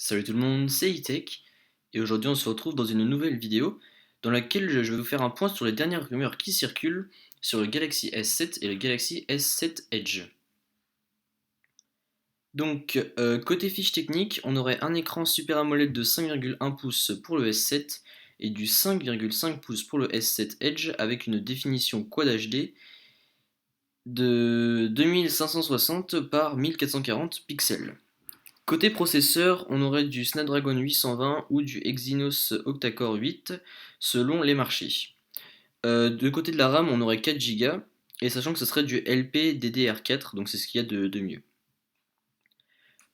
Salut tout le monde, c'est Itech et aujourd'hui on se retrouve dans une nouvelle vidéo dans laquelle je vais vous faire un point sur les dernières rumeurs qui circulent sur le Galaxy S7 et le Galaxy S7 Edge. Donc côté fiche technique, on aurait un écran Super AMOLED de 5,1 pouces pour le S7 et du 5,5 pouces pour le S7 Edge avec une définition Quad HD de 2560 par 1440 pixels. Côté processeur, on aurait du Snapdragon 820 ou du Exynos Octa-Core 8 selon les marchés. De côté de la RAM, on aurait 4 Go et sachant que ce serait du LPDDR4, donc c'est ce qu'il y a de mieux.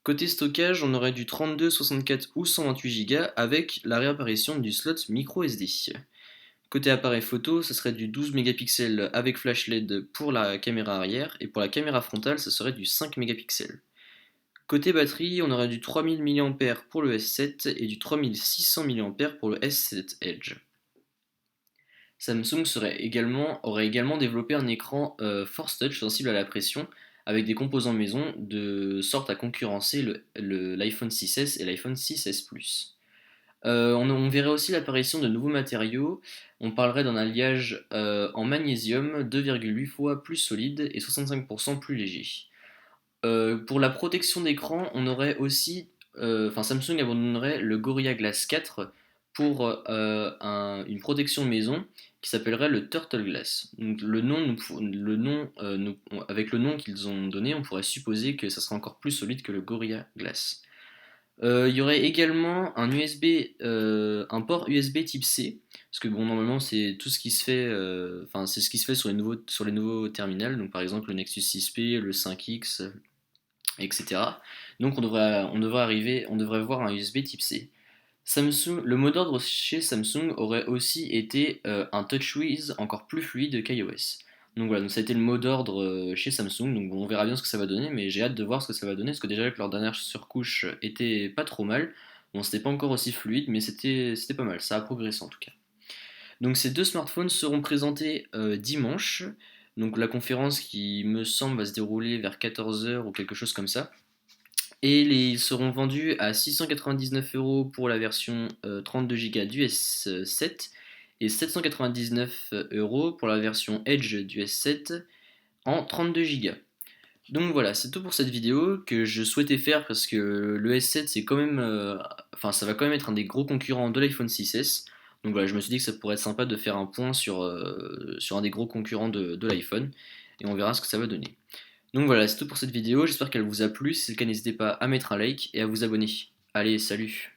Côté stockage, on aurait du 32, 64 ou 128 Go avec la réapparition du slot micro SD. Côté appareil photo, ce serait du 12 mégapixels avec flash LED pour la caméra arrière et pour la caméra frontale, ce serait du 5 mégapixels. Côté batterie, on aurait du 3000 mAh pour le S7 et du 3600 mAh pour le S7 Edge. Samsung aurait également développé un écran Force Touch sensible à la pression avec des composants maison de sorte à concurrencer l'iPhone 6S et l'iPhone 6S Plus. On verrait aussi l'apparition de nouveaux matériaux. On parlerait d'un alliage en magnésium 2,8 fois plus solide et 65% plus léger. Pour la protection d'écran, on aurait aussi, Samsung abandonnerait le Gorilla Glass 4 pour une protection maison qui s'appellerait le Turtle Glass. Donc, avec le nom qu'ils ont donné, on pourrait supposer que ça sera encore plus solide que le Gorilla Glass. Il y aurait également un port USB Type C, parce que bon, normalement c'est tout ce qui se fait, c'est ce qui se fait sur les nouveaux terminals, donc par exemple le Nexus 6P, le 5X, etc. Donc on devrait voir un USB Type C. Le mot d'ordre chez Samsung aurait aussi été un TouchWiz encore plus fluide qu'iOS. Donc voilà, donc ça a été le mot d'ordre chez Samsung, donc bon, on verra bien ce que ça va donner, mais j'ai hâte de voir ce que ça va donner, parce que déjà que leur dernière surcouche était pas trop mal, bon c'était pas encore aussi fluide, mais c'était pas mal, ça a progressé en tout cas. Donc ces deux smartphones seront présentés dimanche, donc la conférence qui me semble va se dérouler vers 14 h ou quelque chose comme ça. Et ils seront vendus à 699 € pour la version 32 Go du S7 et 799 € pour la version Edge du S7 en 32 Go. Donc voilà, c'est tout pour cette vidéo que je souhaitais faire parce que le S7 c'est quand même, ça va quand même être un des gros concurrents de l'iPhone 6S. Donc voilà, je me suis dit que ça pourrait être sympa de faire un point sur un des gros concurrents de l'iPhone et on verra ce que ça va donner. Donc voilà, c'est tout pour cette vidéo, j'espère qu'elle vous a plu, si c'est le cas n'hésitez pas à mettre un like et à vous abonner. Allez, salut!